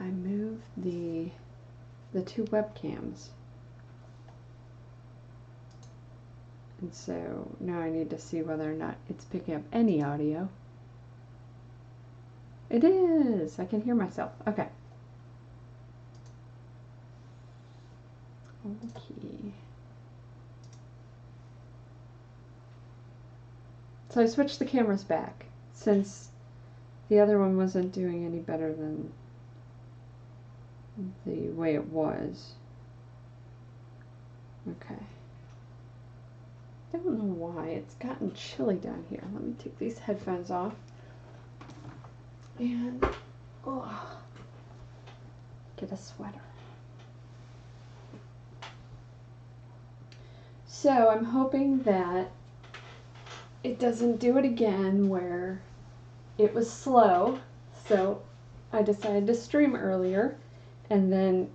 I moved the two webcams. And so now I need to see whether or not it's picking up any audio. It is! I can hear myself. Okay. Okay. So I switched the cameras back since the other one wasn't doing any better than the way it was. Okay. I don't know why. It's gotten chilly down here. Let me take these headphones off. And get a sweater. So I'm hoping that it doesn't do it again where it was slow. So I decided to stream earlier, and then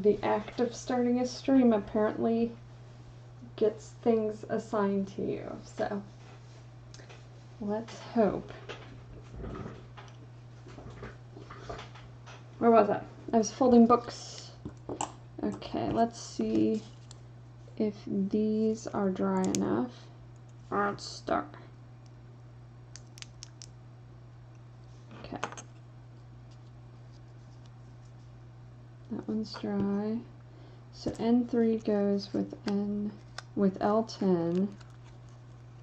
the act of starting a stream apparently gets things assigned to you. So let's hope. Where was I? I was folding books. Okay, let's see if these are dry enough. Oh, it's stuck. Okay. That one's dry. So N3 goes with L10,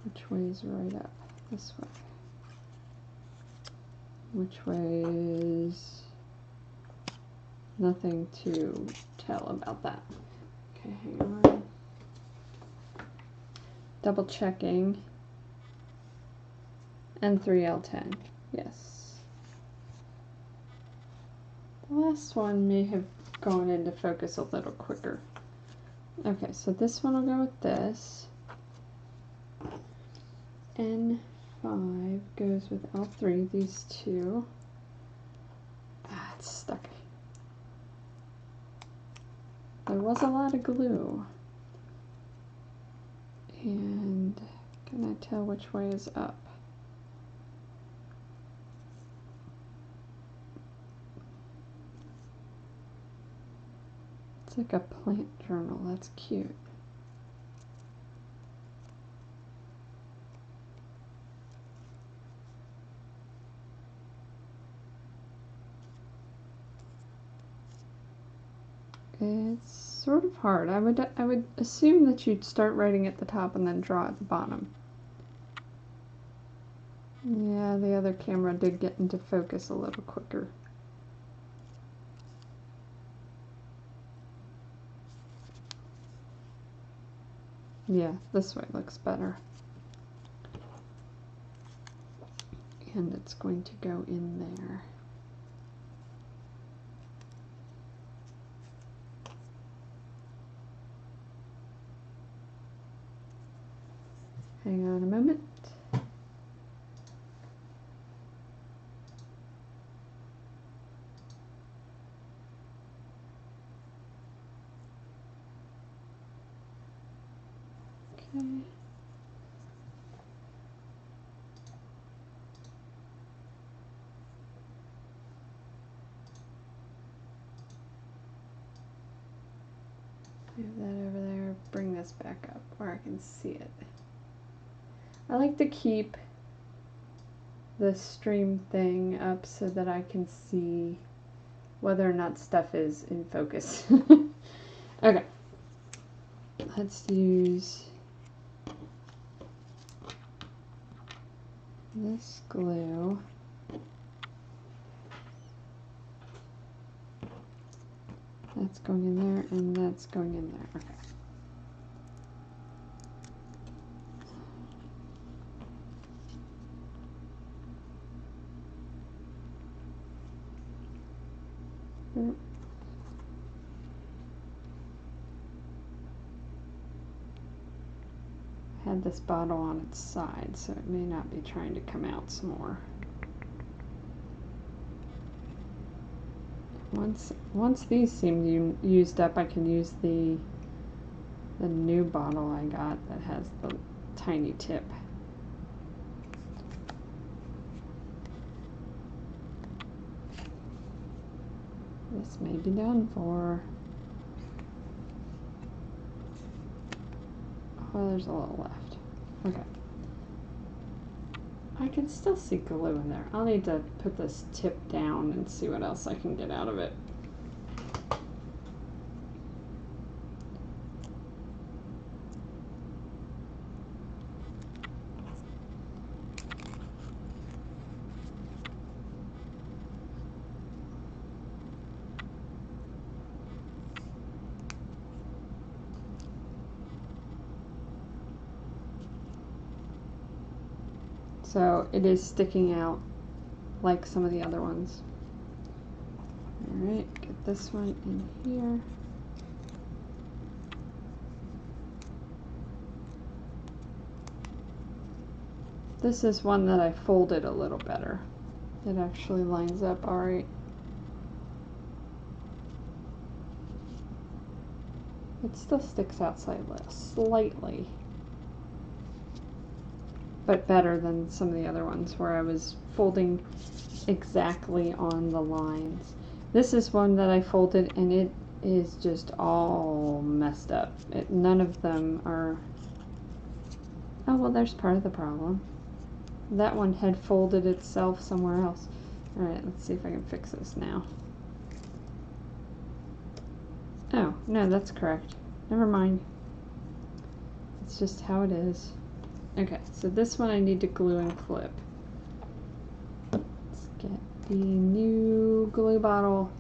which way is right up? This way. Which way is nothing to tell about that. Okay, hang on. Double checking. N3L10. Yes. The last one may have gone into focus a little quicker. Okay, so this one will go with this. N5 goes with L3, these two. Ah, it's stuck. There was a lot of glue. And can I tell which way is up? It's like a plant journal. That's cute. It's sort of hard. I would assume that you'd start writing at the top and then draw at the bottom. Yeah, the other camera did get into focus a little quicker. Yeah, this way looks better. And it's going to go in there. Hang on a moment. Okay. Move that over there, bring this back up where I can see it. I like to keep the stream thing up so that I can see whether or not stuff is in focus. Okay, let's use this glue. That's going in there, and that's going in there. Okay. I had this bottle on its side, so it may not be trying to come out some more. Once these seem used up, I can use the new bottle I got that has the tiny tip. This may be done for. Oh, there's a little left. Okay. I can still see glue in there. I'll need to put this tip down and see what else I can get out of it. So it is sticking out like some of the other ones. Alright, get this one in here. This is one that I folded a little better. It actually lines up alright. It still sticks out slightly, but better than some of the other ones where I was folding exactly on the lines. This is one that I folded and it is just all messed up. None of them are. Oh, well, there's part of the problem. That one had folded itself somewhere else. Alright, let's see if I can fix this now. Oh, no, that's correct. Never mind. It's just how it is. Okay, so this one I need to glue and clip. Let's get the new glue bottle.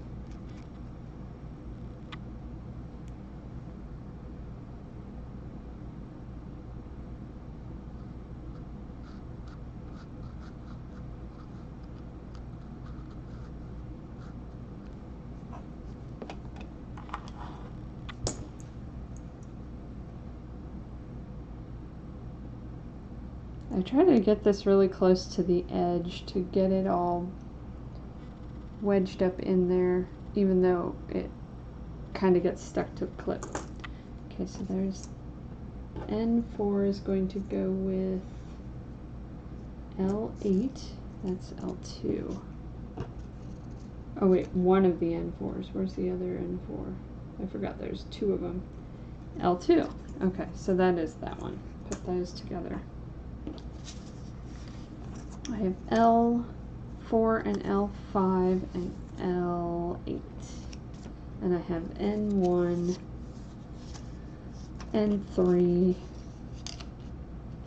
I try to get this really close to the edge to get it all wedged up in there, even though it kind of gets stuck to the clip. Okay, so there's N4 is going to go with L8. That's L2. Oh wait, one of the N4s. Where's the other N4? I forgot there's two of them. L2. Okay, so that is that one. Put those together. I have L4 and L5 and L8. And I have N1, N3,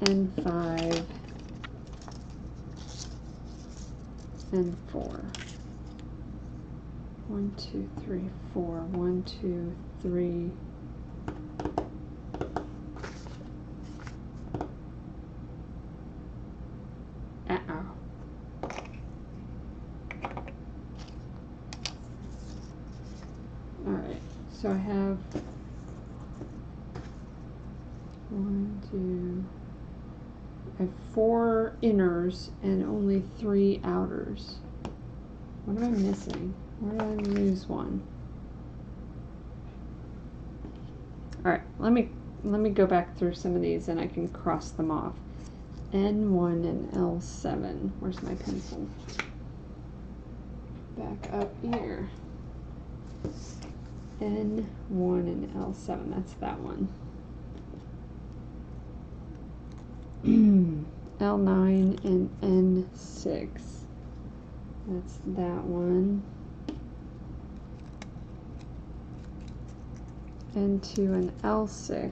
N5, N4. 1, 2, 3, 4. 1, 2, 3. Alright, so I have I have 4 inners and only 3 outers. What am I missing? Where did I lose one? Alright, let me go back through some of these and I can cross them off. N1 and L7. Where's my pencil? Back up here. N1 and L7. That's that one. L9 and N6. That's that one. N2 and L6.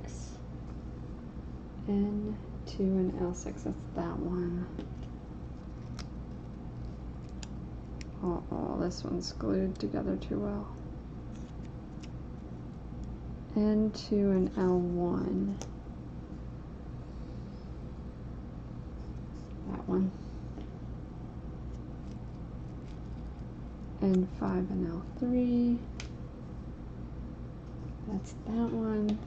N2 and L6. That's that one. Oh, this one's glued together too well. N2 and L1. That one. N5 and L3. That's that one.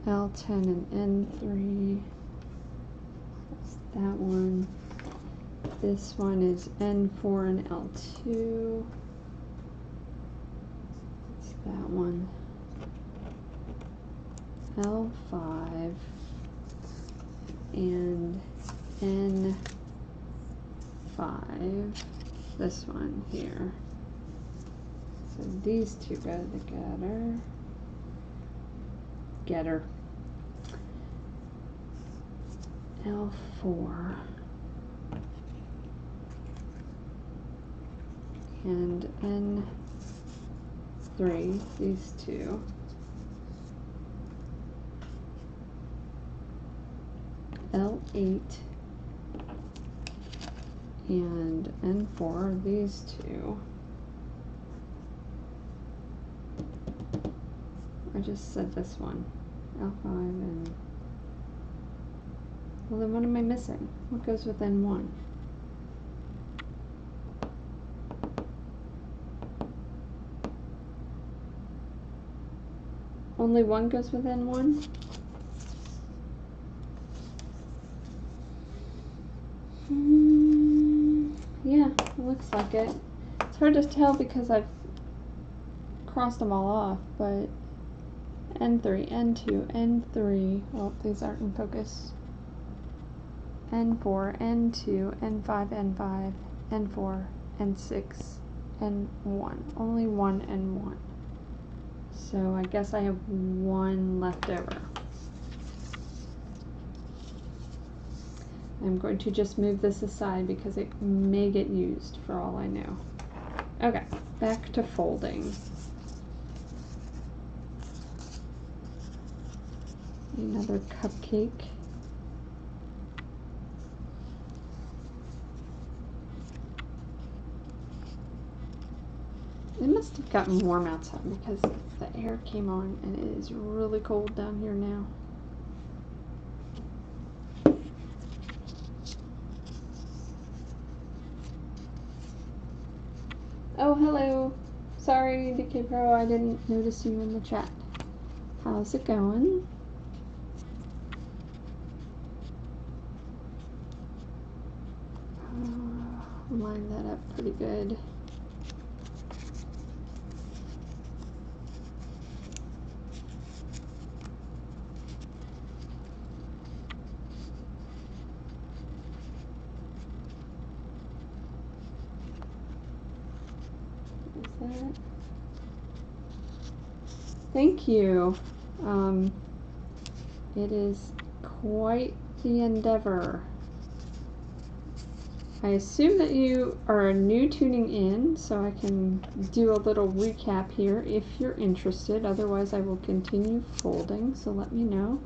L10 and N3. That's that one. This one is N4 and L2. That's that one. L5 and N5. this one here. So these two go together. Getter. L4. And N3, these two. L8 and N4, these two. I just said this one. L5 and... Well, then what am I missing? What goes with N1? Only one goes with N1? Yeah, it looks like it. It's hard to tell because I've crossed them all off, but N3, N2, N3, well, these aren't in focus. N4, N2, N5, N5, N4, N6, N1. Only one N1. So I guess I have one left over. I'm going to just move this aside because it may get used for all I know. Okay, back to folding. Another cupcake. It must have gotten warm outside because the air came on and it is really cold down here now. Oh, hello. Sorry, DK Pro, I didn't notice you in the chat. How's it going? Line that up pretty good. Is that? Thank you. It is quite the endeavor. I assume that you are new tuning in, so I can do a little recap here if you're interested. Otherwise, I will continue folding, so let me know.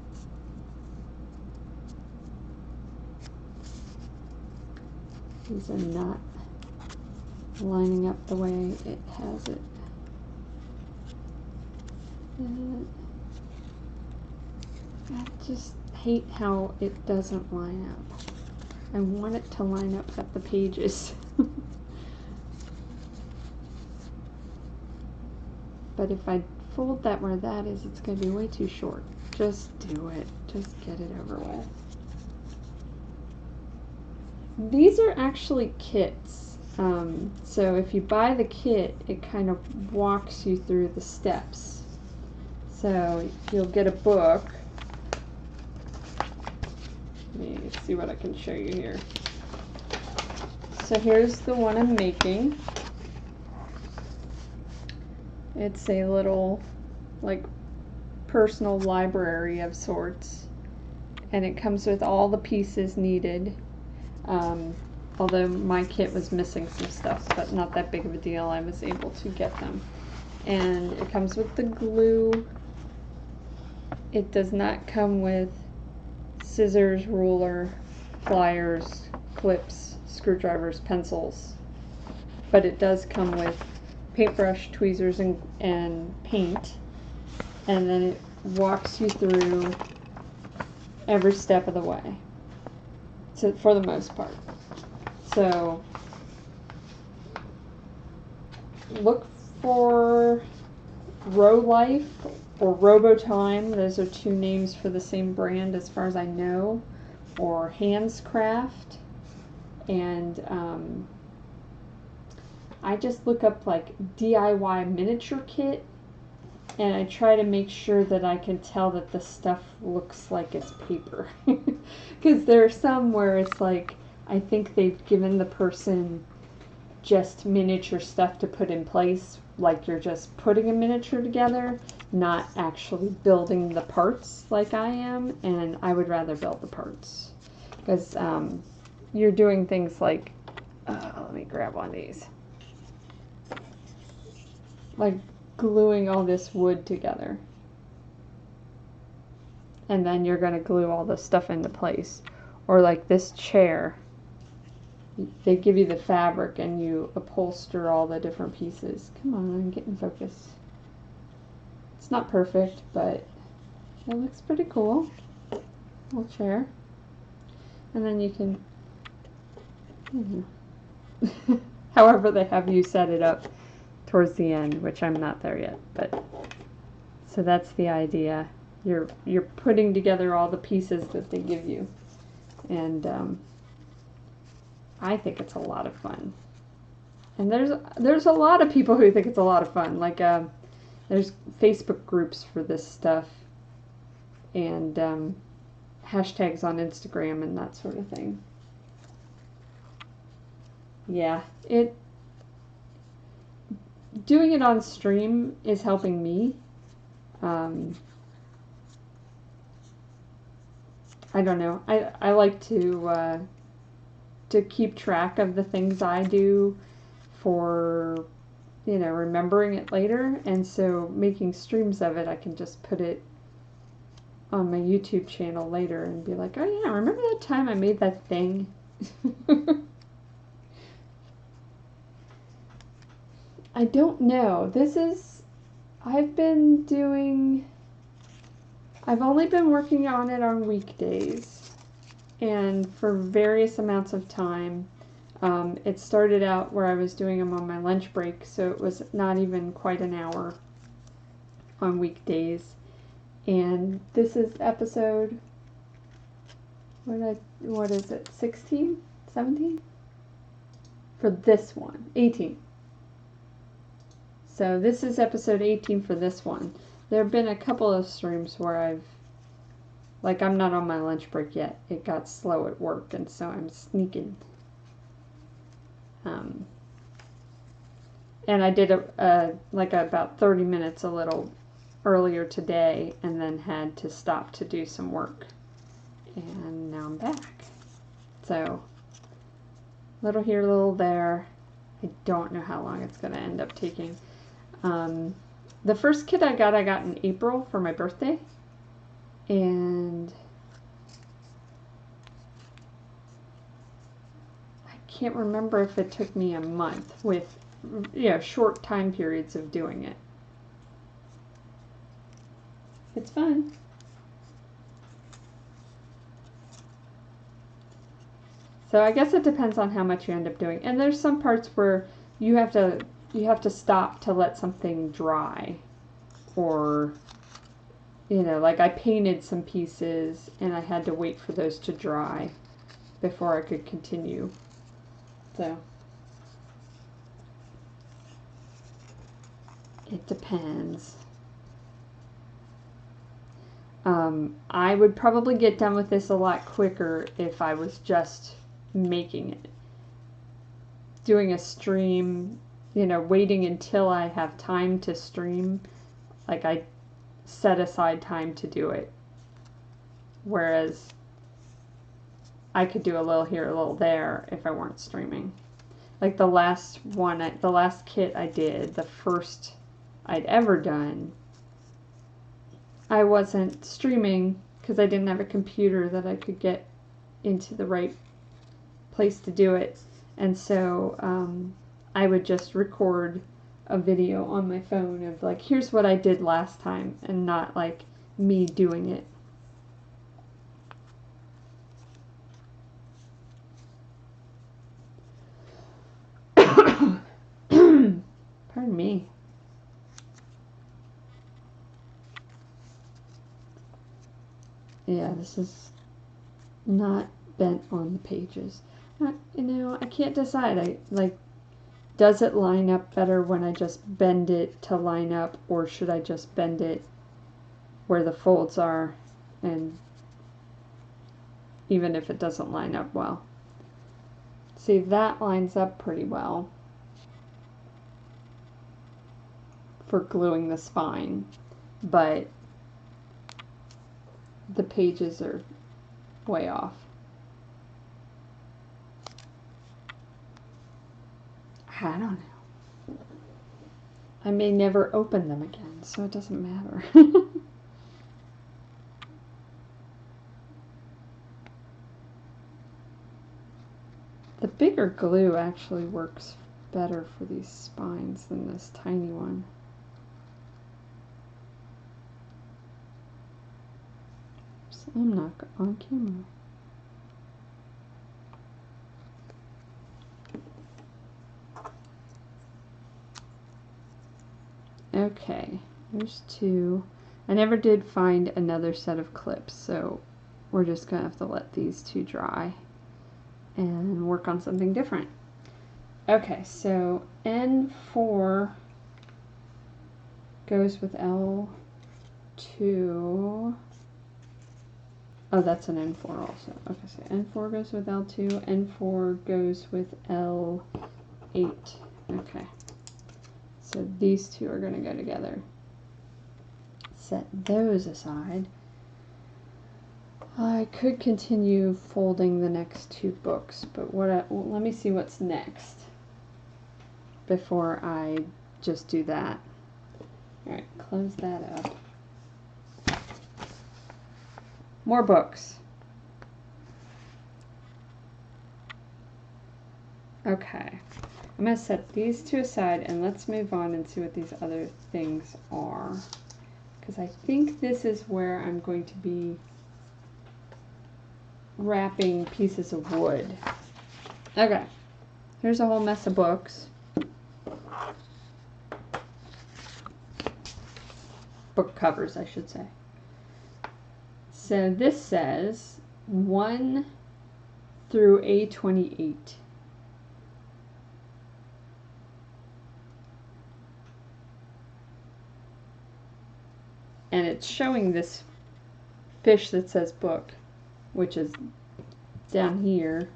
These are not lining up the way it has it. I just hate how it doesn't line up. I want it to line up at the pages. But if I fold that where that is, it's going to be way too short. Just do it. Just get it over with. These are actually kits. So if you buy the kit, it kind of walks you through the steps. So you'll get a book. Let me see what I can show you here. So here's the one I'm making. It's a little, like, personal library of sorts. And it comes with all the pieces needed. Although my kit was missing some stuff, but not that big of a deal. I was able to get them. And it comes with the glue. It does not come with scissors, ruler, pliers, clips, screwdrivers, pencils. But it does come with paintbrush, tweezers, and paint. And then it walks you through every step of the way, so, for the most part. So look for RoLife or RoboTime. Those are two names for the same brand as far as I know. Or Handscraft. And I just look up like DIY miniature kit. And I try to make sure that I can tell that the stuff looks like it's paper. Because there are some where it's like, I think they've given the person just miniature stuff to put in place, like you're just putting a miniature together, not actually building the parts like I am, and I would rather build the parts. Because you're doing things like, let me grab one of these, like gluing all this wood together. And then you're going to glue all this stuff into place. Or like this chair. They give you the fabric and you upholster all the different pieces. Come on, get in focus. It's not perfect, but it looks pretty cool. Little chair. And then you can, however they have you set it up towards the end, which I'm not there yet. But so that's the idea. You're putting together all the pieces that they give you, and I think it's a lot of fun. And there's a lot of people who think it's a lot of fun. Like there's Facebook groups for this stuff, and hashtags on Instagram and that sort of thing. Yeah, doing it on stream is helping me. I don't know. I like to keep track of the things I do for, remembering it later. And so making streams of it, I can just put it on my YouTube channel later and be like, oh yeah, remember that time I made that thing? I don't know. I've only been working on it on weekdays and for various amounts of time. It started out where I was doing them on my lunch break, so it was not even quite an hour on weekdays. And this is episode, what is it, 16? 17? For this one, 18. So this is episode 18 for this one. There have been a couple of streams where I'm not on my lunch break yet. It got slow at work, and so I'm sneaking. And I did about 30 minutes a little earlier today, and then had to stop to do some work. And now I'm back. So, little here, little there. I don't know how long it's going to end up taking. The first kit I got in April for my birthday, and I can't remember if it took me a month with, short time periods of doing it. It's fun. So I guess it depends on how much you end up doing. And there's some parts where you have to stop to let something dry, or like I painted some pieces and I had to wait for those to dry before I could continue. So it depends. I would probably get done with this a lot quicker if I was just making it. Doing a stream, waiting until I have time to stream, like I set aside time to do it. Whereas I could do a little here, a little there if I weren't streaming. Like the last kit I did, the first I'd ever done, I wasn't streaming because I didn't have a computer that I could get into the right place to do it. And so I would just record a video on my phone of like, here's what I did last time, and not like me doing it. Pardon me. Yeah, this is not bent on the pages. I can't decide. Does it line up better when I just bend it to line up, or should I just bend it where the folds are, and even if it doesn't line up well? See, that lines up pretty well. for gluing the spine, but the pages are way off. I don't know. I may never open them again, so it doesn't matter. The bigger glue actually works better for these spines than this tiny one. So I'm not on camera. Okay, there's two. I never did find another set of clips, so we're just gonna have to let these two dry and work on something different. Okay, so N4 goes with L2. Oh, that's an N4 also. Okay, so N4 goes with L2, N4 goes with L8. Okay, so these two are going to go together. Set those aside. I could continue folding the next two books, but let me see what's next before I just do that. Alright, close that up. More books. Okay, I'm going to set these two aside and let's move on and see what these other things are. Because I think this is where I'm going to be wrapping pieces of wood. Okay, here's a whole mess of books. Book covers, I should say. So this says 1 through A28. And it's showing this fish that says book, which is down here.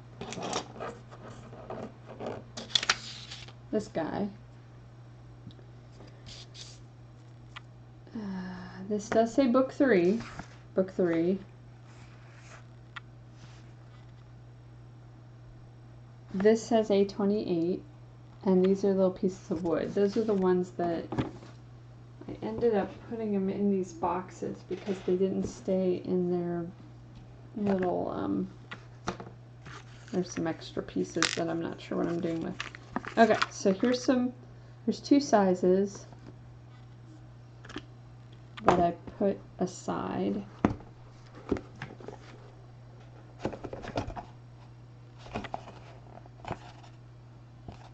This guy. This does say book 3. Book 3. This says A28. And these are little pieces of wood. Those are the ones that I ended up putting them in these boxes because they didn't stay in their little, there's some extra pieces that I'm not sure what I'm doing with. Okay, so there's two sizes that I put aside.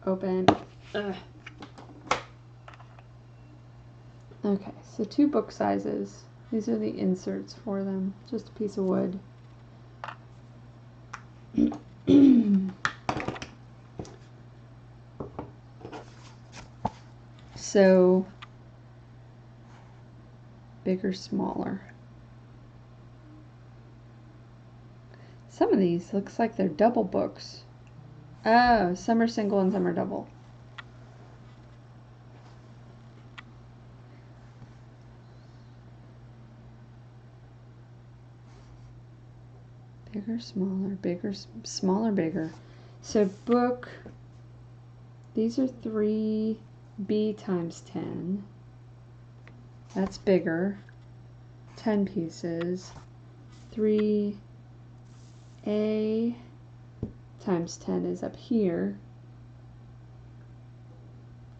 Open. Ugh. Okay, so two book sizes. These are the inserts for them. Just a piece of wood. So, bigger, smaller. Some of these looks like they're double books. Oh, some are single and some are double. Bigger, smaller, bigger, smaller, bigger. So book, these are 3B times 10. That's bigger. 10 pieces. 3A times 10 is up here.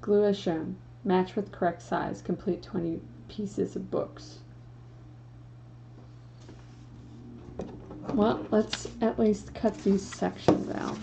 Glue as shown. Match with correct size. Complete 20 pieces of books. Well, let's at least cut these sections out.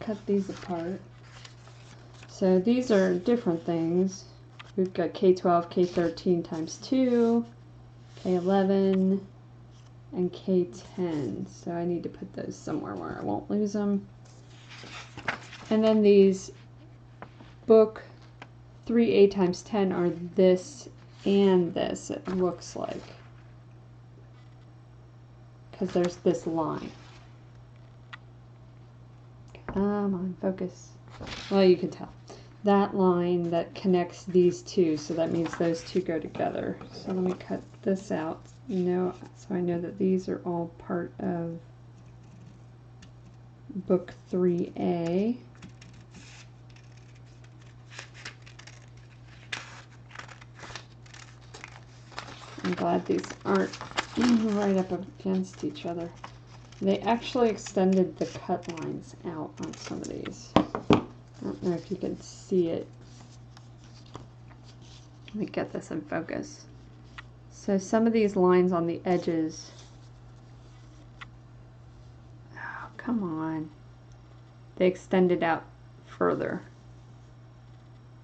cut these apart. So these are different things. We've got K12, K13 times 2, K11, and K10. So I need to put those somewhere where I won't lose them. And then these book 3A times 10 are this and this, it looks like. Because there's this line. Come on, focus. Well, you can tell. That line that connects these two, so that means those two go together. So let me cut this out. So I know that these are all part of book 3A. I'm glad these aren't right up against each other. They actually extended the cut lines out on some of these. I don't know if you can see it. Let me get this in focus. So some of these lines on the edges, oh, come on, they extended out further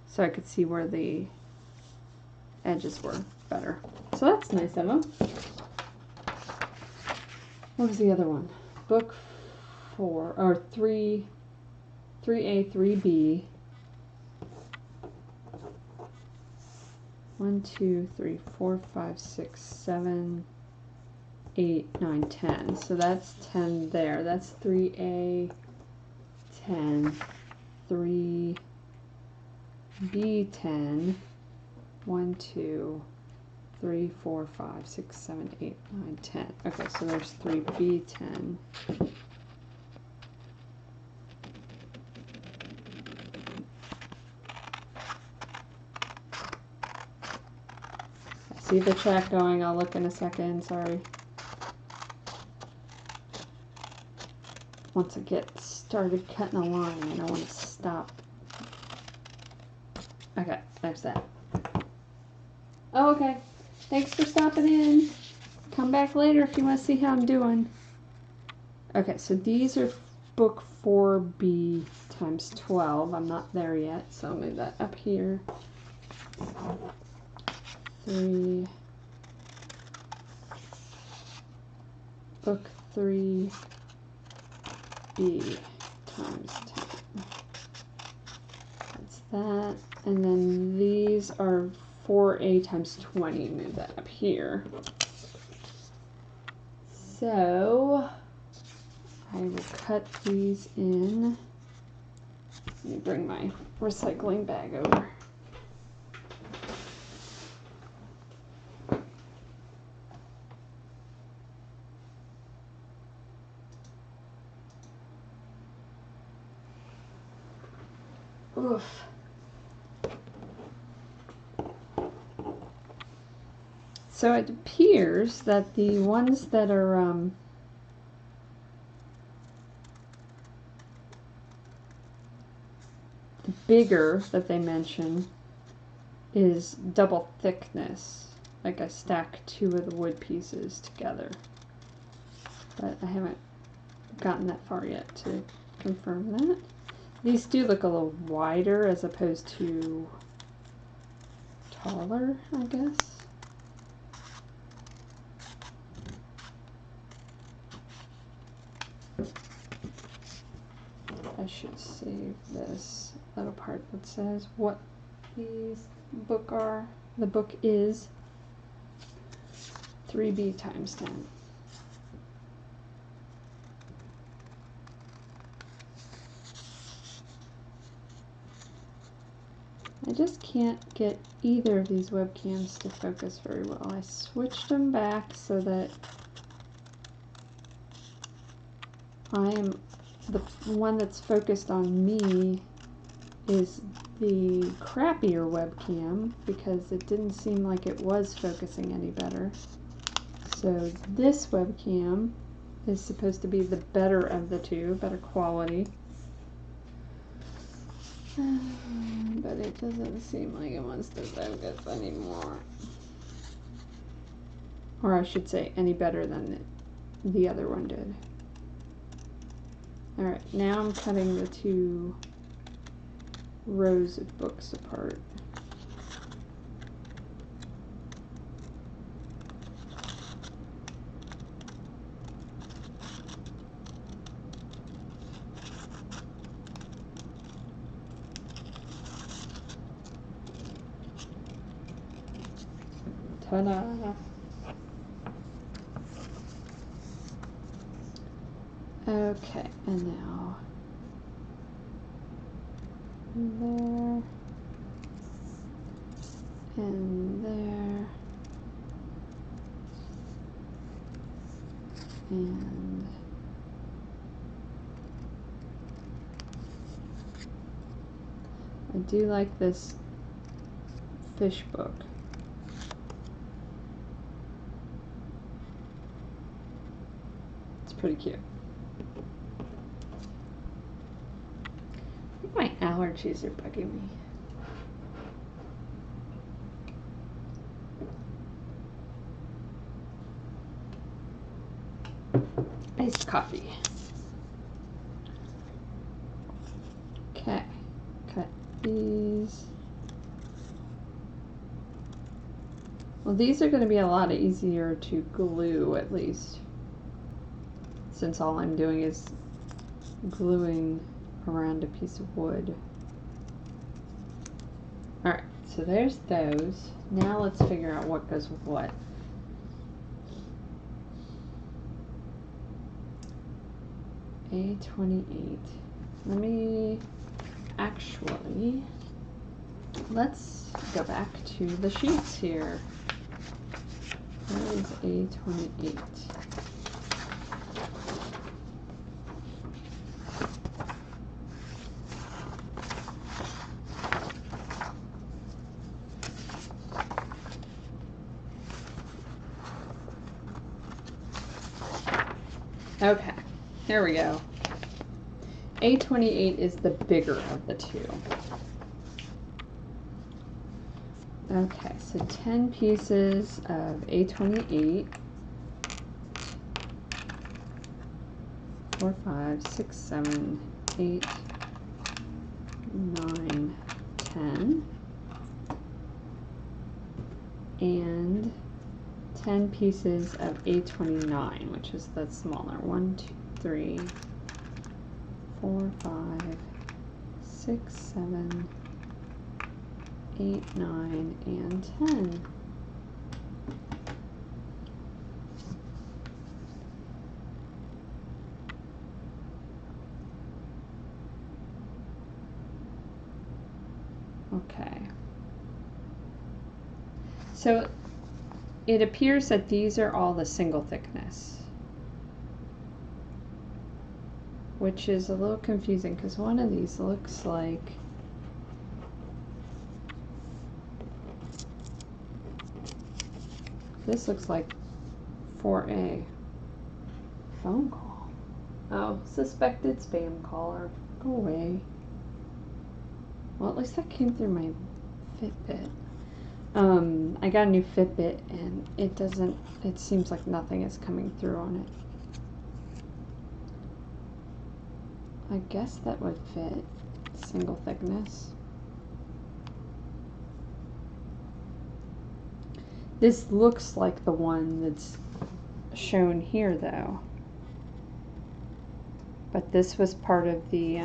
so I could see where the edges were better. So that's nice of them. What was the other one? Book 4 or 3A, 3B. 1, 2, 3, 4, 5, 6, 7, 8, 9, 10. So that's 10 there. That's 3A, 10, 3B, 10, 1, 2, 3, 4, 5, 6, 7, 8, 9, 10. Okay, so there's 3B, 10. I see the chat going. I'll look in a second. Sorry. Once I get started cutting a line, I don't want to stop. Okay, there's that. Oh, okay. Thanks for stopping in. Come back later if you want to see how I'm doing. Okay, so these are book 4B times 12. I'm not there yet, so I'll move that up here. 3. Book 3B times 10. That's that. And then these are 4A times 20. Move that up here. So I will cut these in. Let me bring my recycling bag over. Oof. So it appears that the ones that are the bigger that they mention is double thickness. Like I stack 2 of the wood pieces together. But I haven't gotten that far yet to confirm that. These do look a little wider as opposed to taller, I guess. I should save this little part that says what these book are. The book is 3B times 10. I just can't get either of these webcams to focus very well. I switched them back so that the one that's focused on me is the crappier webcam because it didn't seem like it was focusing any better. So this webcam is supposed to be the better of the two, better quality. But it doesn't seem like it wants to focus anymore. Or I should say any better than the other one did. Alright, now I'm cutting the two rows of books apart. Ta-da! Okay, and now there and there and I do like this fish book. It's pretty cute. I think my allergies are bugging me. Iced coffee. Okay, cut these. Well, these are going to be a lot easier to glue, at least, since all I'm doing is gluing around a piece of wood. Alright, so there's those. Now let's figure out what goes with what. A28. Let me actually, let's go back to the sheets here. Where is A28? Okay, here we go. A28 is the bigger of the two. Okay, so 10 pieces of A28. 4, 5, 6, 7, 8, 9, 10. And 10 pieces of A29, which is the smaller. 1, 2, 3, 4, 5, 6, 7, 8, 9, and 10. Okay. So it appears that these are all the single thickness, which is a little confusing because one of these looks like this looks like 4A. Phone call. Oh, suspected spam caller. Go away. Well, at least that came through my Fitbit. I got a new Fitbit and it seems like nothing is coming through on it. I guess that would fit. Single thickness. This looks like the one that's shown here though. But this was part of the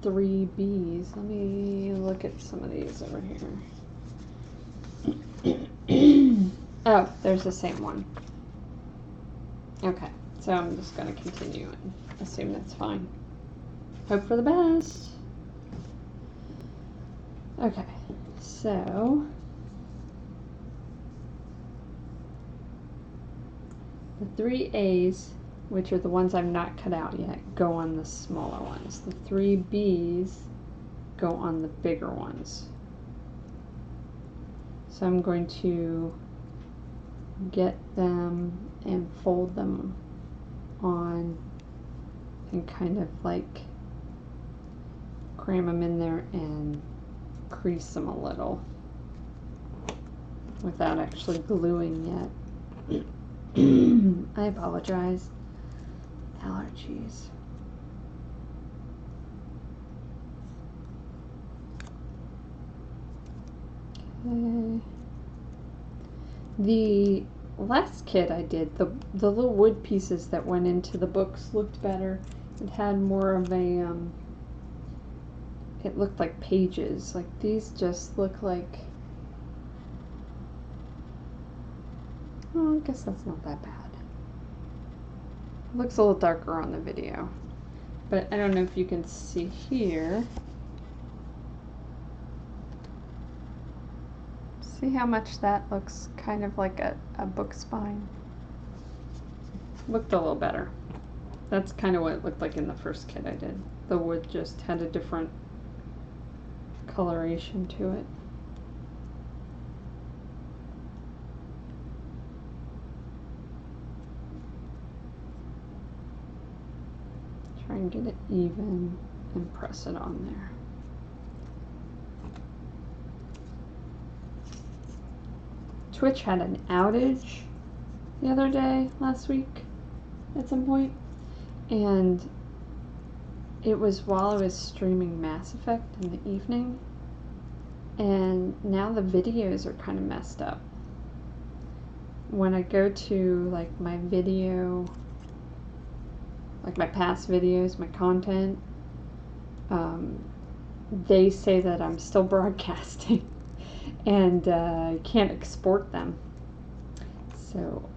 3Bs. Let me look at some of these over here. Oh, there's the same one. Okay, so I'm just going to continue and assume that's fine. Hope for the best. Okay, so the 3As, which are the ones I've not cut out yet, go on the smaller ones. The 3Bs go on the bigger ones. So I'm going to get them and fold them on and kind of like cram them in there and crease them a little without actually gluing yet. I apologize. Allergies. Okay. The last kit I did, the little wood pieces that went into the books looked better. It had more of a, it looked like pages. Like these just look like, oh, I guess that's not that bad. It looks a little darker on the video. But I don't know if you can see here. See how much that looks kind of like a book spine? Looked a little better. That's kind of what it looked like in the first kit I did. The wood just had a different coloration to it. Try and get it even and press it on there. Twitch had an outage the other day, last week, at some point, and it was while I was streaming Mass Effect in the evening, and now the videos are kind of messed up. When I go to like my video, like my past videos, my content, they say that I'm still broadcasting and can't export them. So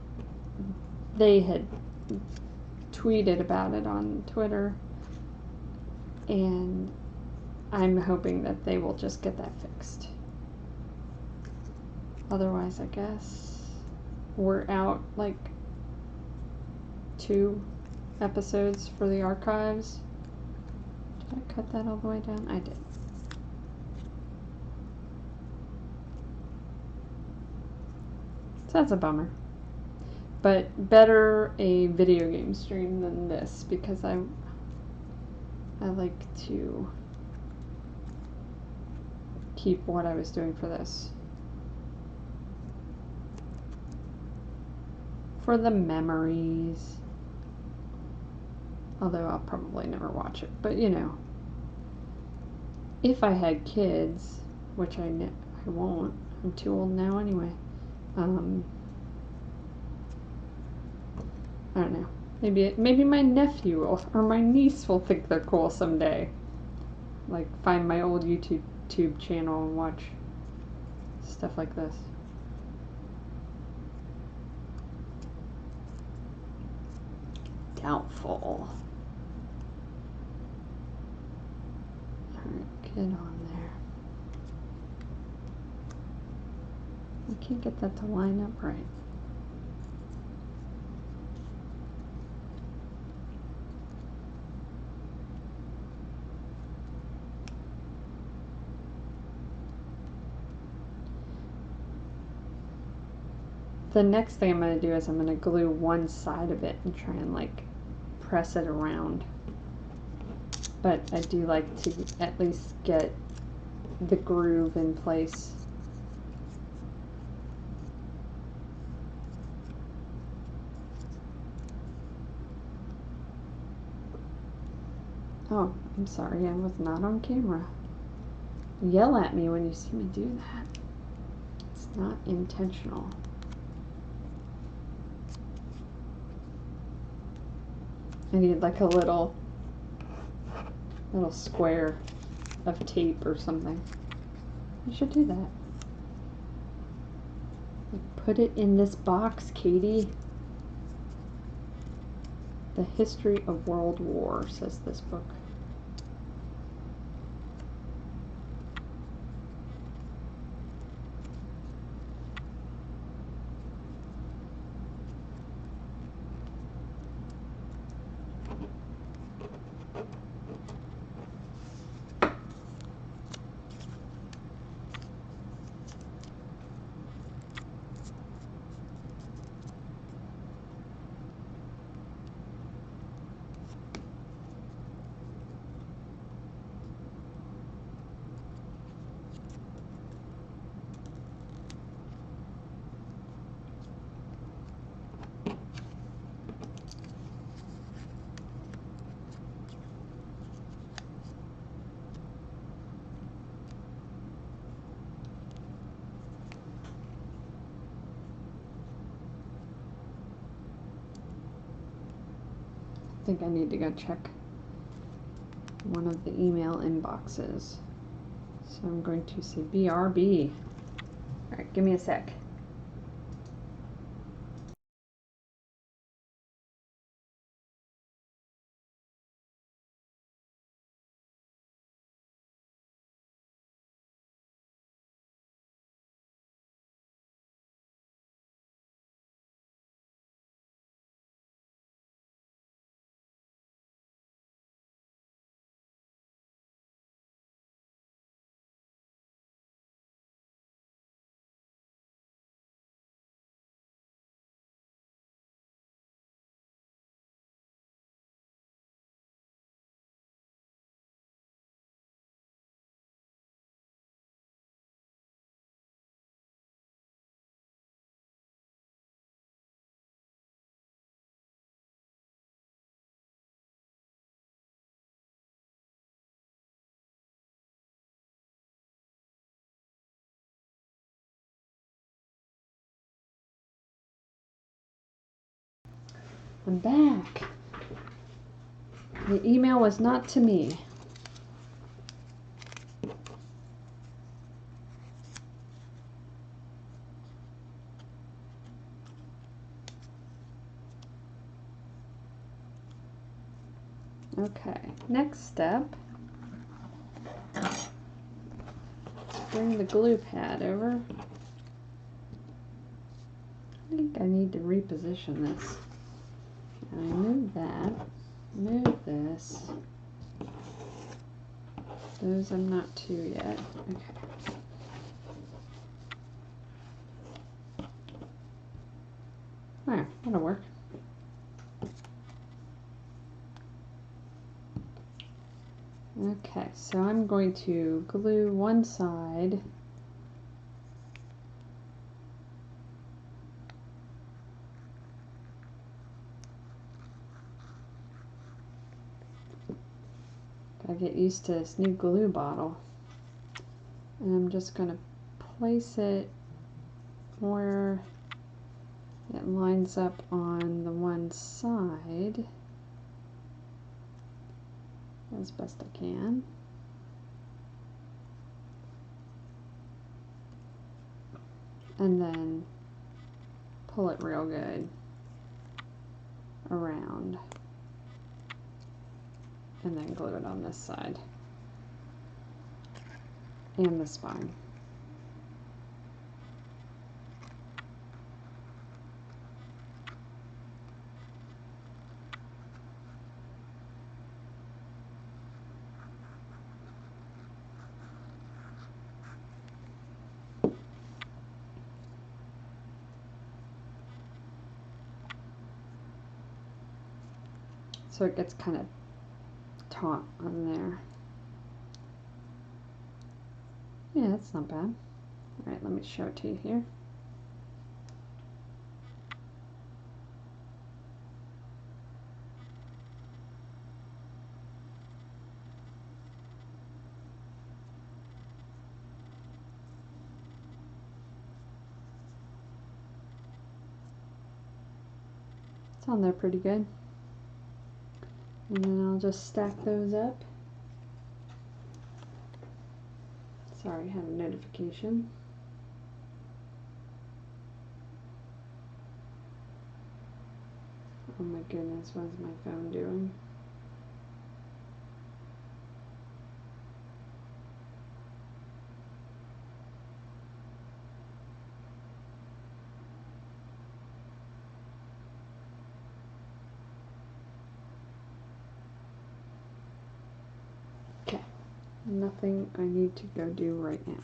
they had tweeted about it on Twitter, and I'm hoping that they will just get that fixed. Otherwise, I guess we're out like 2 episodes for the archives. Did I cut that all the way down? I did. So that's a bummer. But better a video game stream than this, because I like to keep what I was doing for this. For the memories. Although I'll probably never watch it. But you know, if I had kids, which I won't. I'm too old now anyway. I don't know. Maybe my nephew or my niece will think they're cool someday. Like find my old YouTube channel and watch stuff like this. Doubtful. Alright, get on there. I can't get that to line up right. The next thing I'm going to do is I'm going to glue one side of it and try and like press it around. But I do like to at least get the groove in place. Oh, I'm sorry, I was not on camera. Yell at me when you see me do that. It's not intentional. I need like a little square of tape or something. I should do that. Put it in this box, Katie. The History of World War, says this book. think I need to go check one of the email inboxes. So I'm going to say BRB. All right, give me a sec. I'm back. The email was not to me. Okay, next step. Let's bring the glue pad over. I think I need to reposition this. I move that, move this. Those I'm not to yet. Okay. There, that'll work. Okay, so I'm going to glue one side Gotta get used to this new glue bottle. And I'm just going to place it where it lines up on the one side as best I can. And then pull it real good around. And then glue it on this side. And the spine. So it gets kind of taut on there. Yeah, that's not bad. Alright, let me show it to you here. It's on there pretty good. And then I'll just stack those up. Sorry, I had a notification. Oh my goodness, what is my phone doing? Okay, nothing I need to go do right now.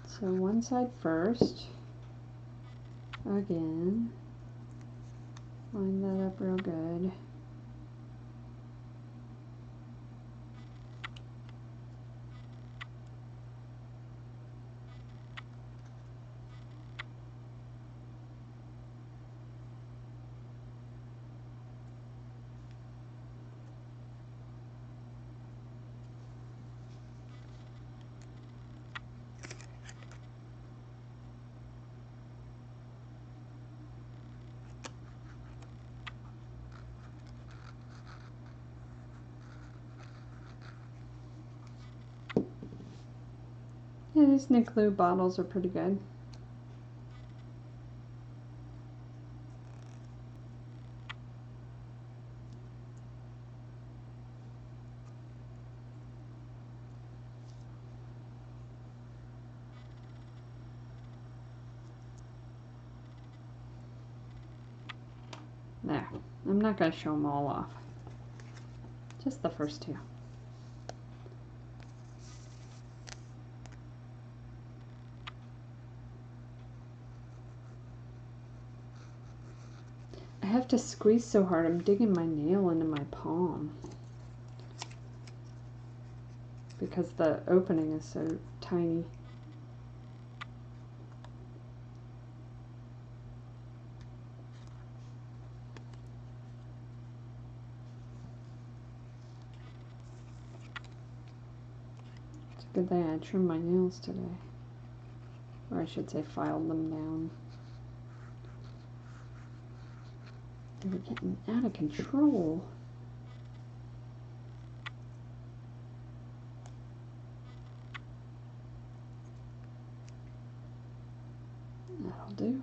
So one side first. Again, line that up real good. Yeah, these Nick Glue bottles are pretty good. There. I'm not going to show them all off. Just the first two. I have to squeeze so hard, I'm digging my nail into my palm. Because the opening is so tiny. It's a good thing I trimmed my nails today. Or I should say filed them down. They were getting out of control. That'll do.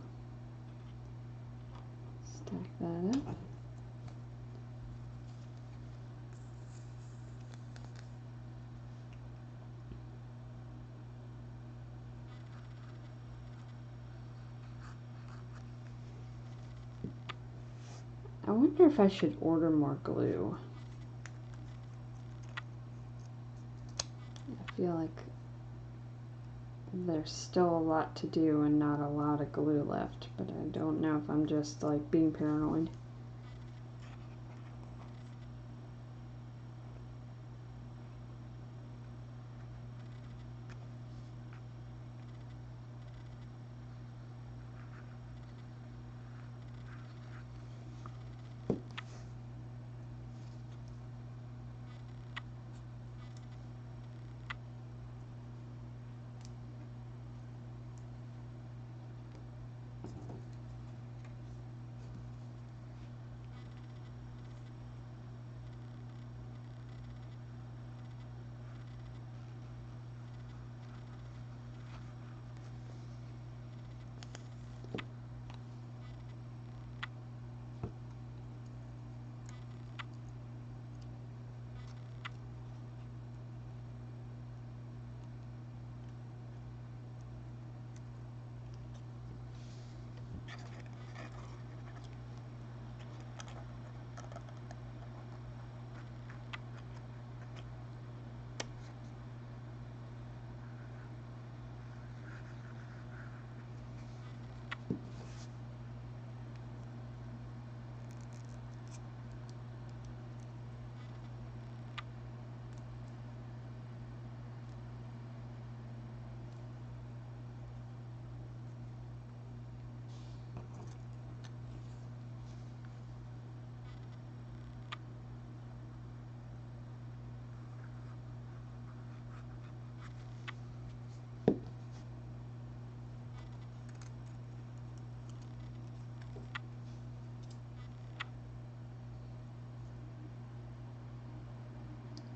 Stack that up. I wonder if I should order more glue. I feel like there's still a lot to do and not a lot of glue left, but I don't know if I'm just like being paranoid.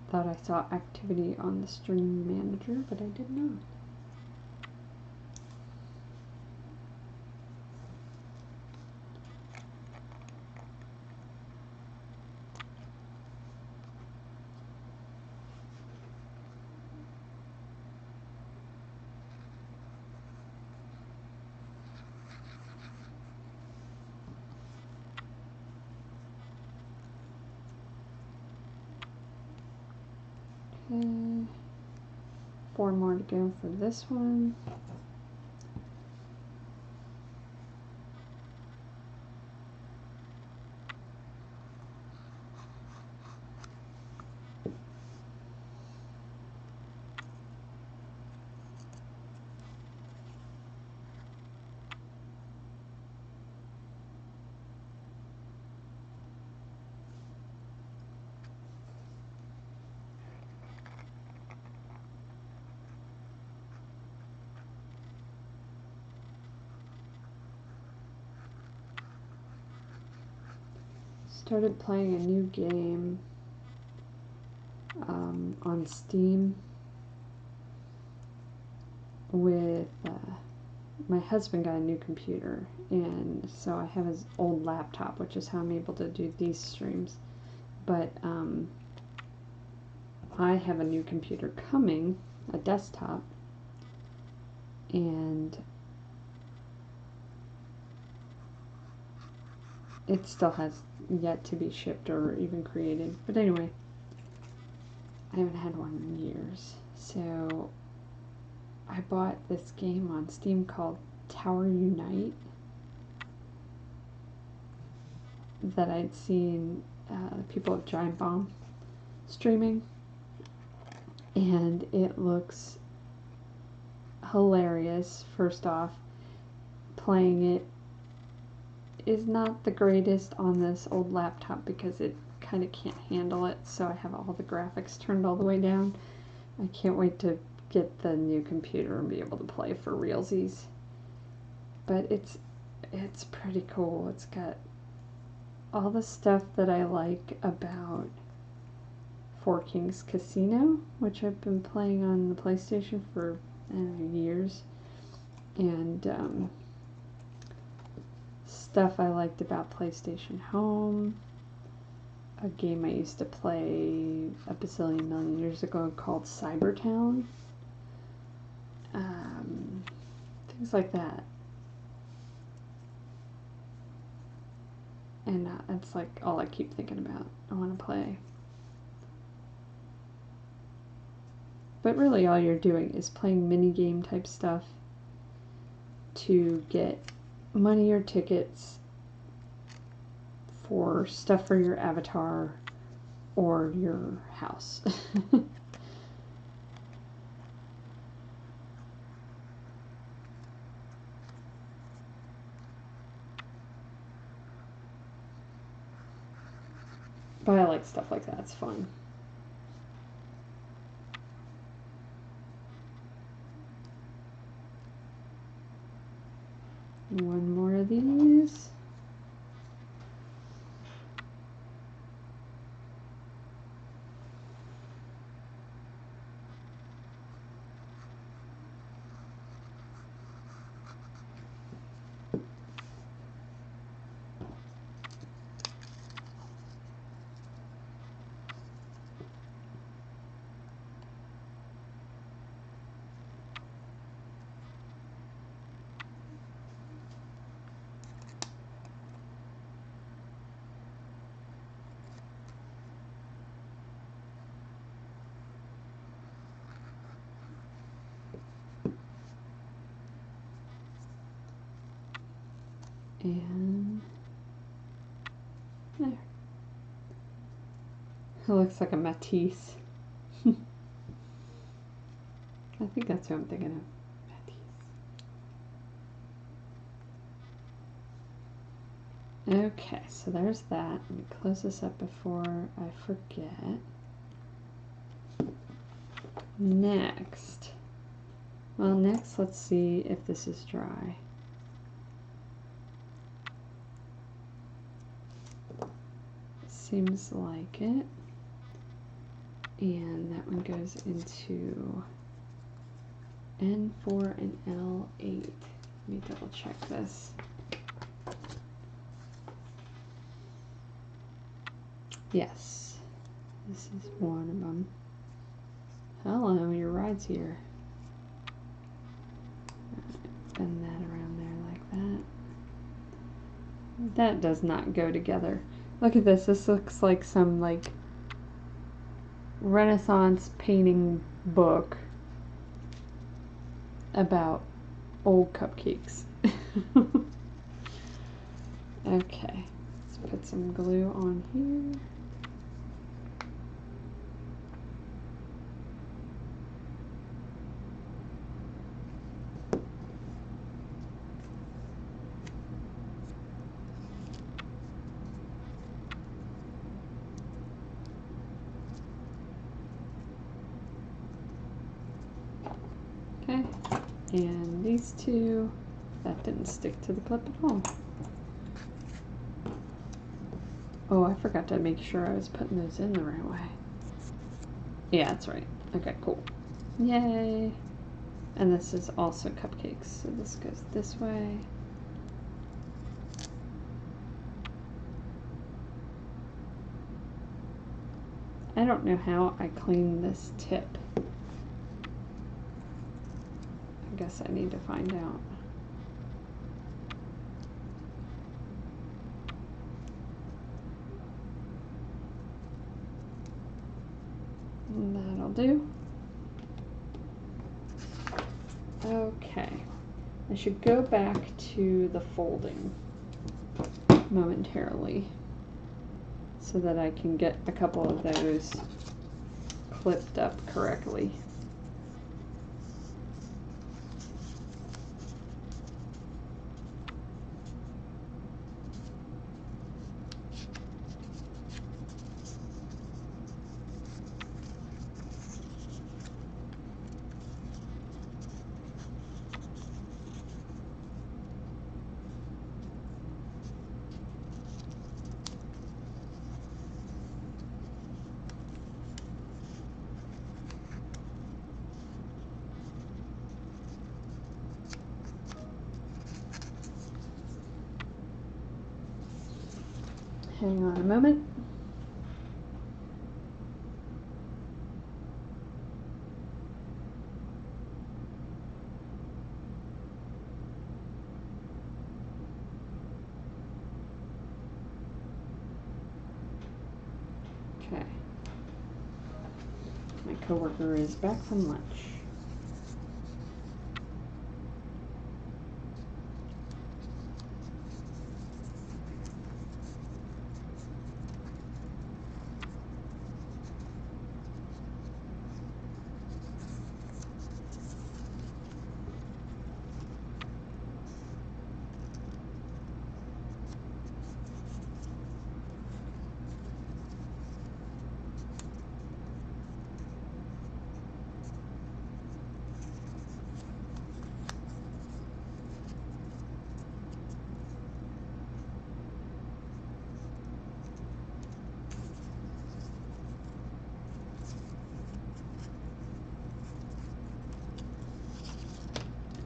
Thought I saw activity on the stream manager, but I did not. Okay. 4 more to go for this one. Started playing a new game on Steam. with my husband got a new computer, and so I have his old laptop, which is how I'm able to do these streams. But I have a new computer coming, a desktop, and it still has yet to be shipped or even created. But anyway, I haven't had one in years. So I bought this game on Steam called Tower Unite that I'd seen people at Giant Bomb streaming, and it looks hilarious. First off, playing it is not the greatest on this old laptop because it kind of can't handle it, so I have all the graphics turned all the way down. I can't wait to get the new computer and be able to play for realsies. But it's pretty cool. It's got all the stuff that I like about Four Kings Casino, which I've been playing on the PlayStation for years, and stuff I liked about PlayStation Home, a game I used to play a bazillion million years ago called Cybertown, things like that. And it's like all I keep thinking about. I want to play. But really all you're doing is playing mini-game type stuff to get money or tickets for stuff for your avatar or your house. But I like stuff like that. It's fun. One more of these. And there. It looks like a Matisse. I think that's what I'm thinking of. Matisse. Okay, so there's that. Let me close this up before I forget. Next. Well, next, let's see if this is dry. Seems like it. And that one goes into N4 and L8. Let me double check this. Yes, this is one of them. Hello, your ride's here. Bend that around there like that. That does not go together. Look at this. This looks like some like Renaissance painting book about old cupcakes. Okay, let's put some glue on here. Okay, and these two, that didn't stick to the clip at all. Oh, I forgot to make sure I was putting those in the right way. Yeah, that's right. Okay, cool. Yay. And this is also cupcakes, so this goes this way. I don't know how I clean this tip. I guess I need to find out. And that'll do. Okay, I should go back to the folding momentarily so that I can get a couple of those clipped up correctly. Hang on a moment. Okay. My coworker is back from lunch.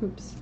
Oops.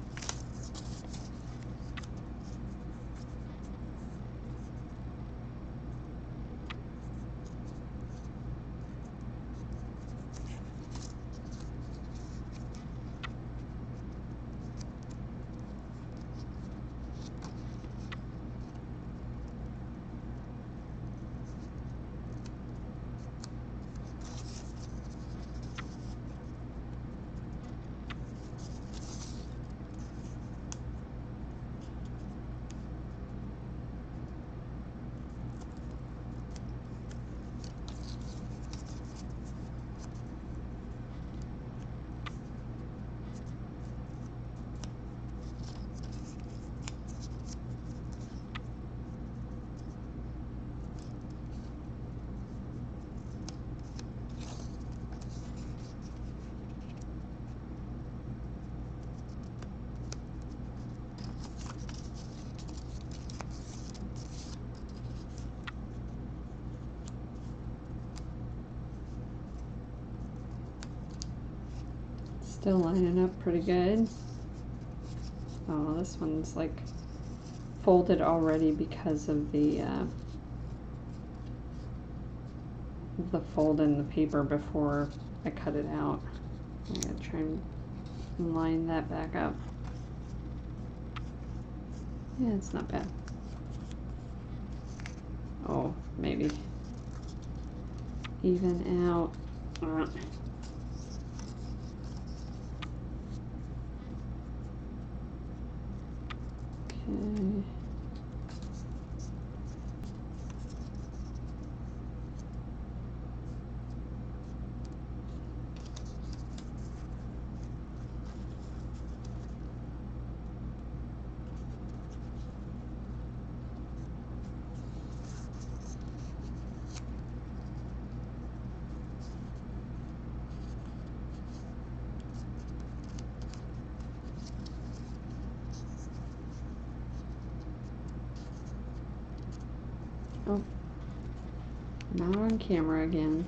Still lining up pretty good. Oh, this one's like folded already because of the fold in the paper before I cut it out. I'm gonna try and line that back up. Yeah, it's not bad. Oh, maybe even out. Okay. Oh, not on camera again.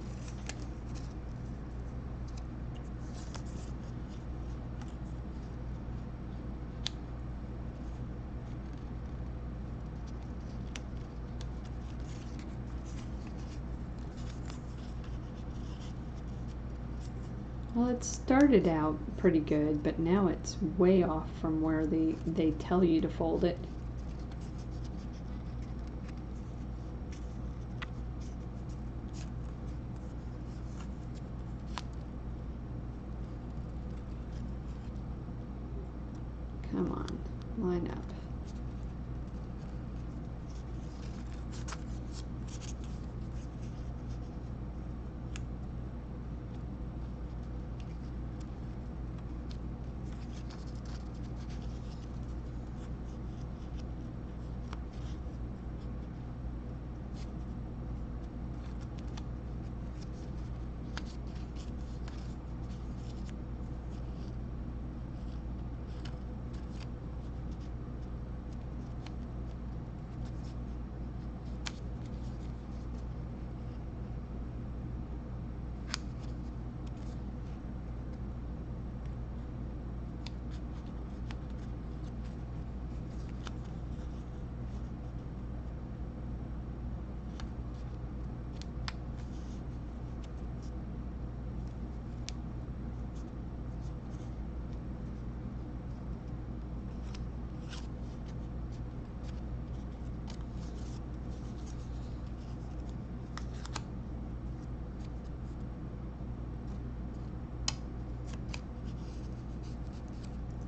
Well, it started out pretty good, but now it's way off from where they tell you to fold it. Come on, line up.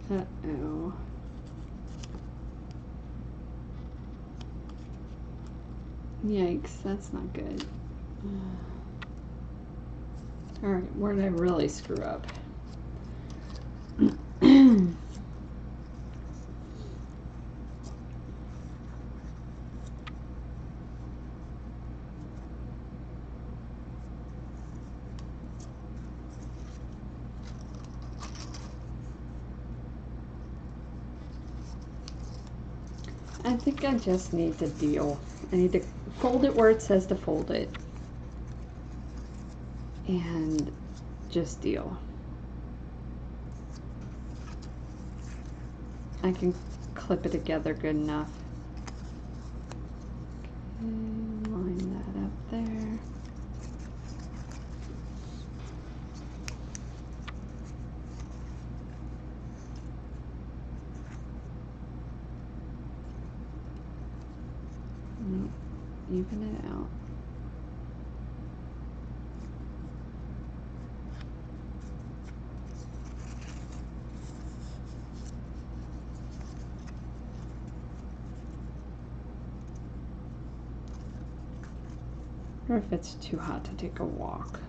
Uh-oh. Yikes, that's not good. Alright, where did I really screw up? I think I just need to deal. I need to fold it where it says to fold it. And just deal. I can clip it together good enough. Okay, line that up there. Nope, even it out. Or if it's too hot to take a walk.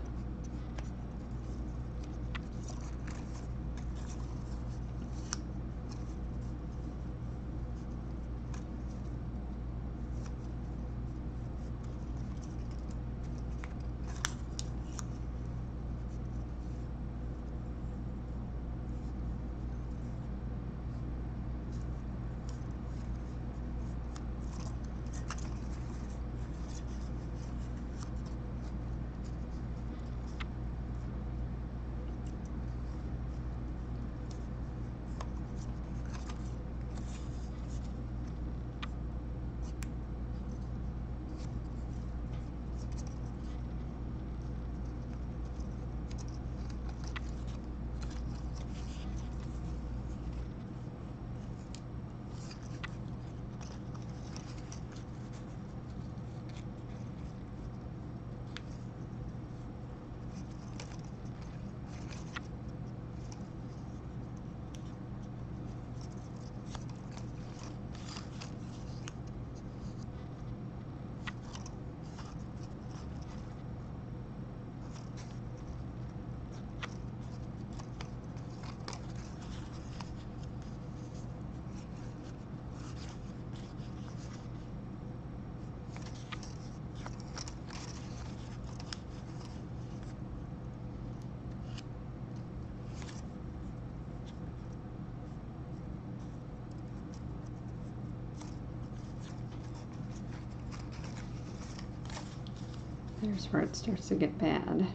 There's where it starts to get bad.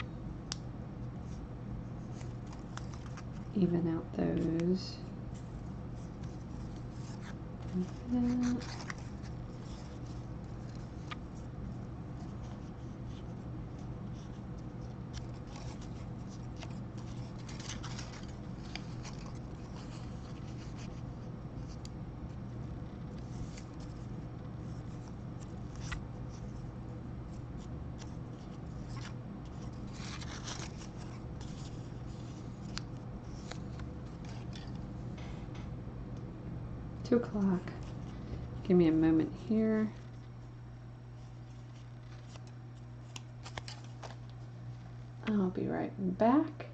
Even out those. Like that. 2 o'clock. Give me a moment here. I'll be right back.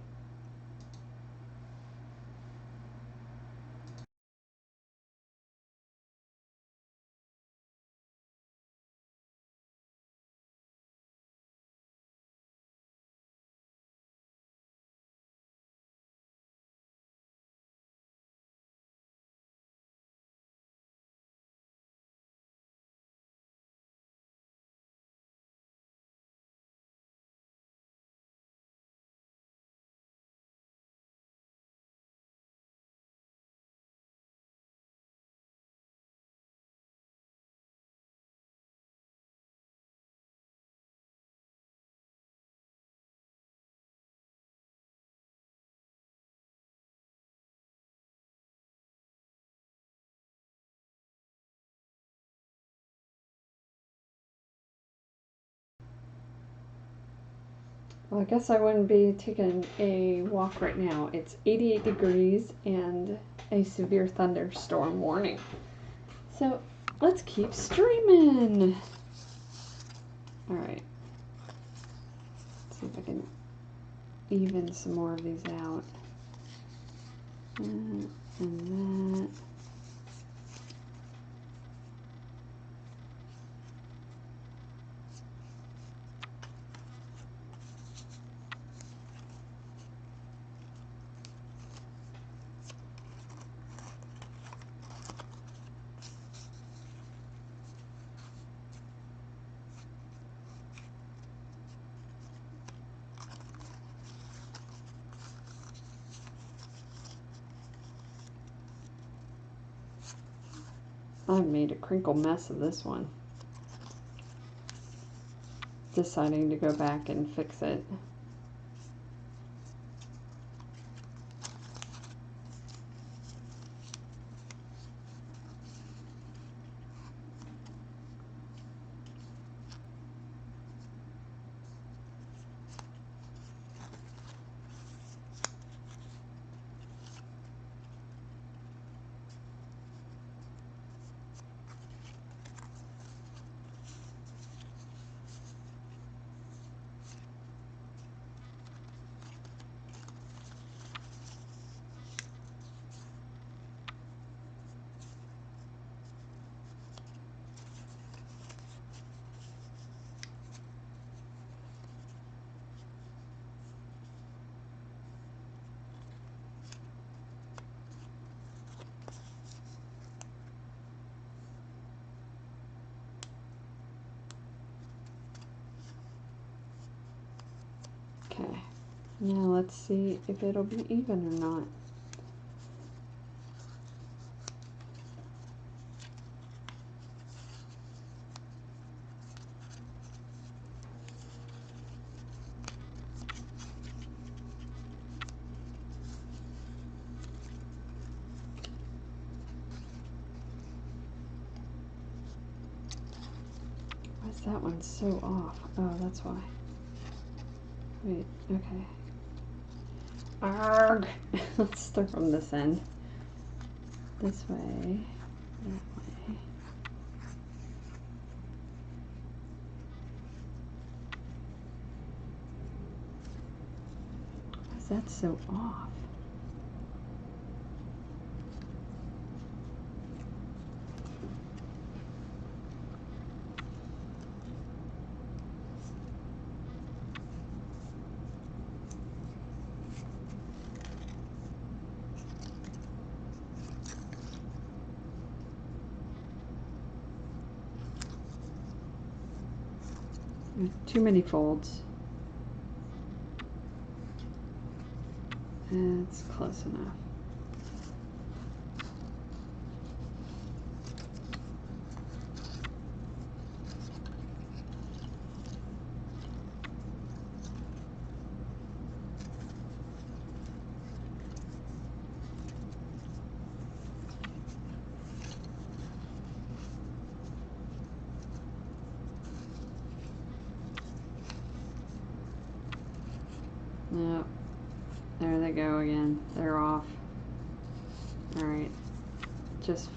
Well, I guess I wouldn't be taking a walk right now. It's 88 degrees and a severe thunderstorm warning. So let's keep streaming. All right. Let's see if I can even some more of these out. And that. I've made a crinkle mess of this one. Deciding to go back and fix it. Okay, now let's see if it'll be even or not. Why's that one so off? Oh, that's why. Wait, okay. Arrgh! Let's start from this end. This way, that way. Why's that so off? Too many folds. It's close enough. Nope. There they go again. They're off. Alright. Just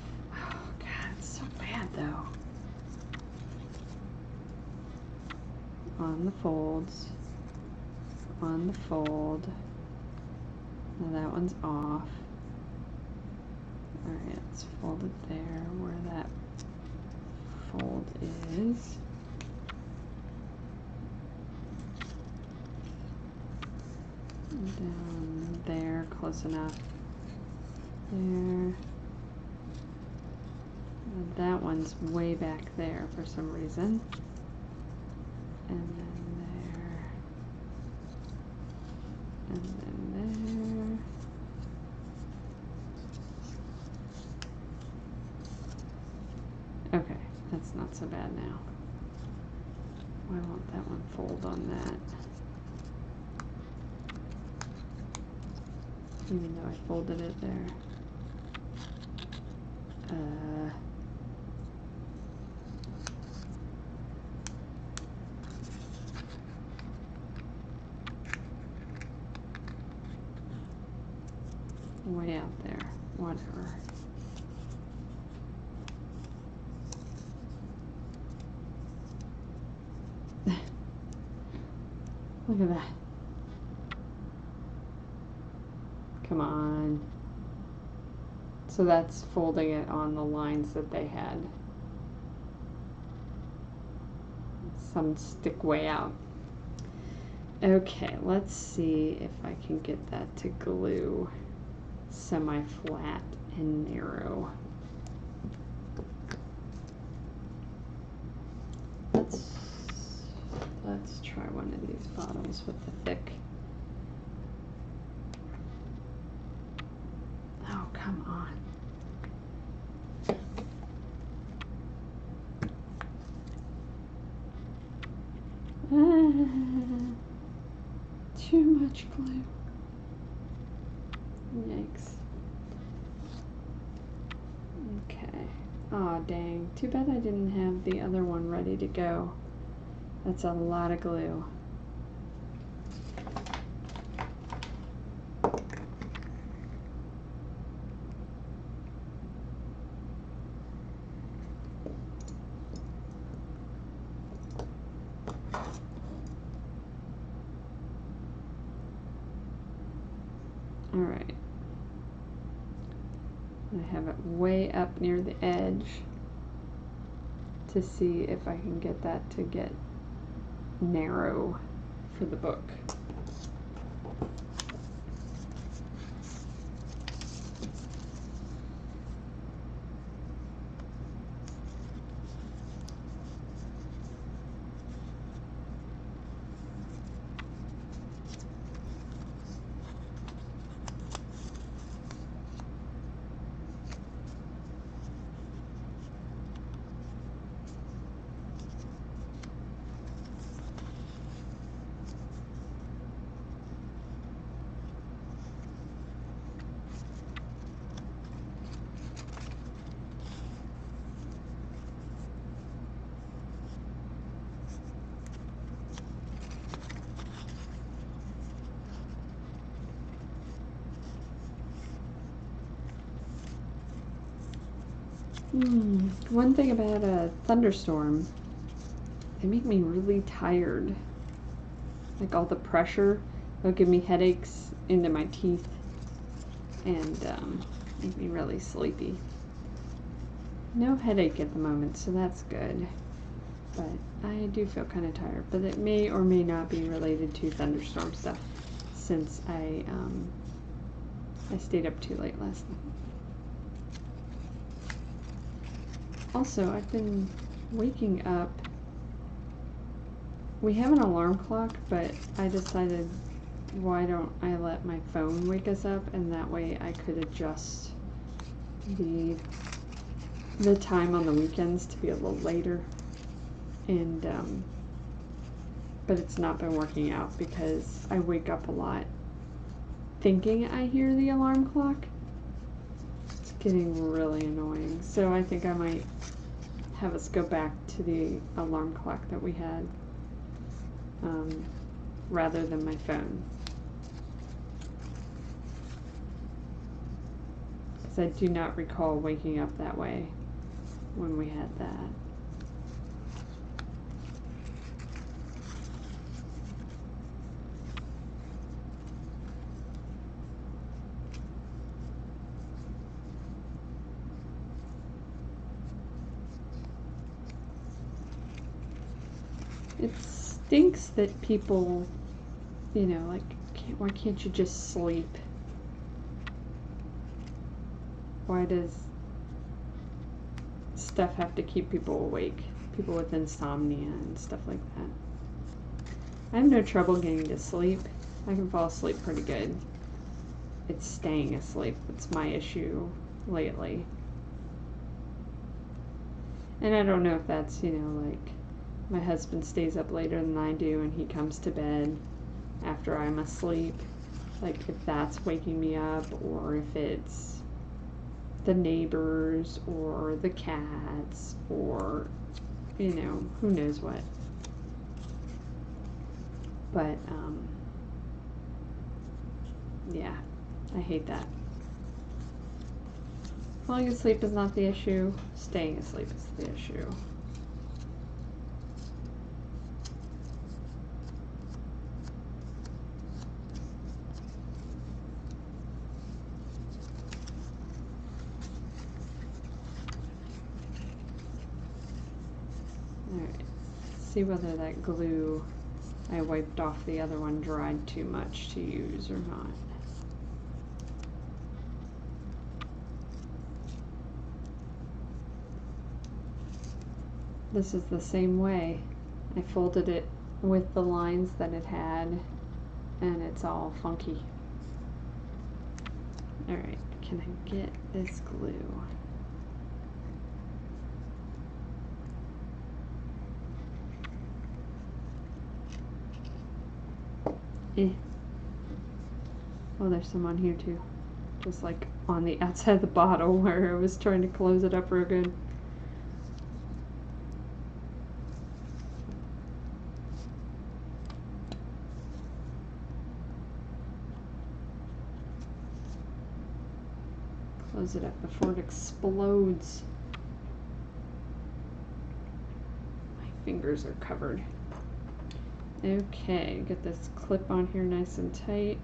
on the folds, on the fold. Now that one's off. Alright, it's folded there where that fold is. Down there, close enough. There. That one's way back there for some reason. And then there. And then there. Okay, that's not so bad now. Why won't that one fold on that? Even though I folded it there. Way out there, whatever. Look at that. Come on. So that's folding it on the lines that they had. Some stick way out. Okay, let's see if I can get that to glue semi-flat and narrow. Let's try one of these bottoms with the thick. Oh, come on. Too much glue. Yikes. Okay. Aw, dang. Too bad I didn't have the other one ready to go. That's a lot of glue. Alright. I have it way up near the edge to see if I can get that to get narrow for the book. One thing about a thunderstorm, they make me really tired. Like all the pressure, it'll give me headaches into my teeth and make me really sleepy. No headache at the moment, so that's good. But I do feel kind of tired, but it may or may not be related to thunderstorm stuff since I stayed up too late last night. Also, I've been waking up. We have an alarm clock, but I decided why don't I let my phone wake us up, and that way I could adjust the time on the weekends to be a little later. And but it's not been working out because I wake up a lot thinking I hear the alarm clock. It's getting really annoying. So I think I might have us go back to the alarm clock that we had rather than my phone. Because I do not recall waking up that way when we had that. It stinks that people, you know, like, why can't you just sleep? Why does stuff have to keep people awake? People with insomnia and stuff like that. I have no trouble getting to sleep. I can fall asleep pretty good. It's staying asleep that's my issue lately. And I don't know if that's, you know, like, my husband stays up later than I do and he comes to bed after I'm asleep. Like, if that's waking me up, or if it's the neighbors or the cats or, you know, who knows what. But, yeah, I hate that. Falling asleep is not the issue. Staying asleep is the issue. Alright, see whether that glue I wiped off the other one dried too much to use or not. This is the same way. I folded it with the lines that it had, and it's all funky. Alright, can I get this glue? Oh, there's some on here too. Just like on the outside of the bottle where I was trying to close it up real good. Close it up before it explodes. My fingers are covered. Okay, get this clip on here nice and tight.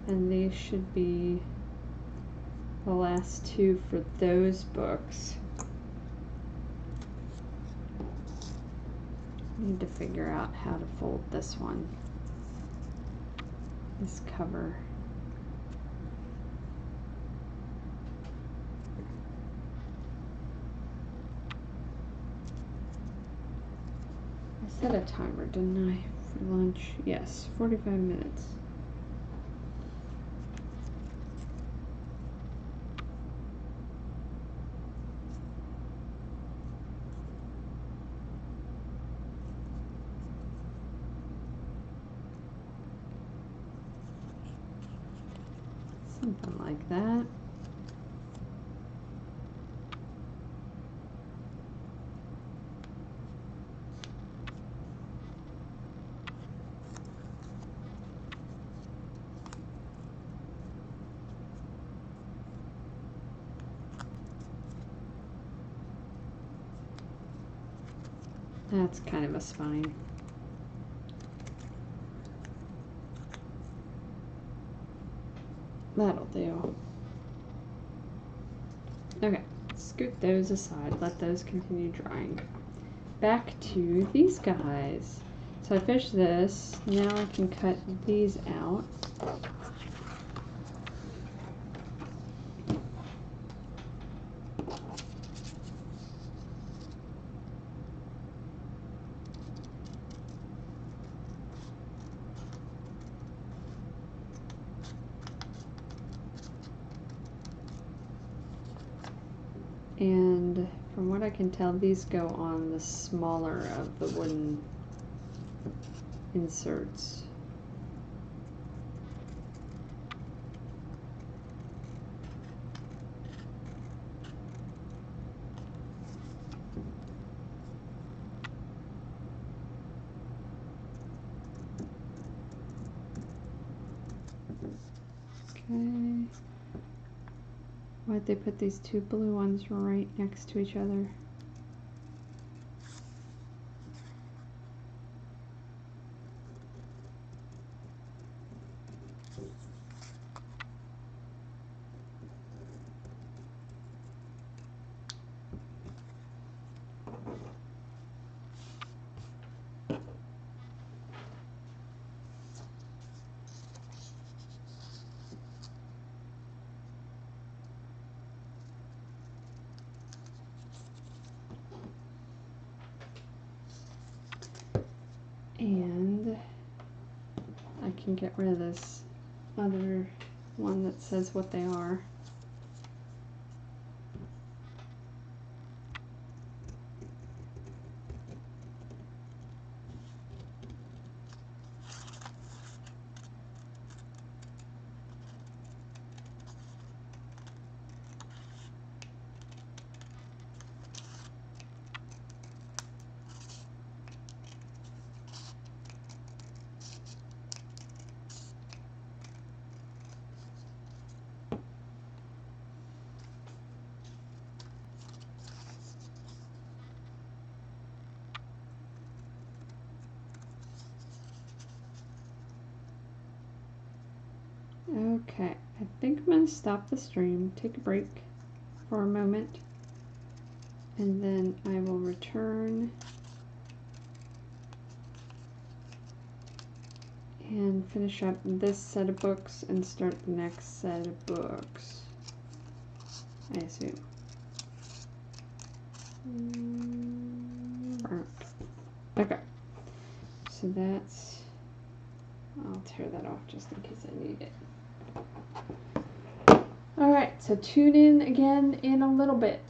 And these should be the last two for those books. Need to figure out how to fold this one. This cover. I set a timer, didn't I, for lunch? Yes, 45 minutes. Something like that. That's kind of a spine. That'll do. Okay, scoot those aside, let those continue drying. Back to these guys. So I finished this, now I can cut these out. And from what I can tell, these go on the smaller of the wooden inserts. Okay. Why'd they put these two blue ones right next to each other? And I can get rid of this other one that says what they are. Okay, I think I'm going to stop the stream, take a break for a moment, and then I will return and finish up this set of books and start the next set of books, I assume. Okay, so that's, I'll tear that off just in case I need it. Alright, so tune in again in a little bit.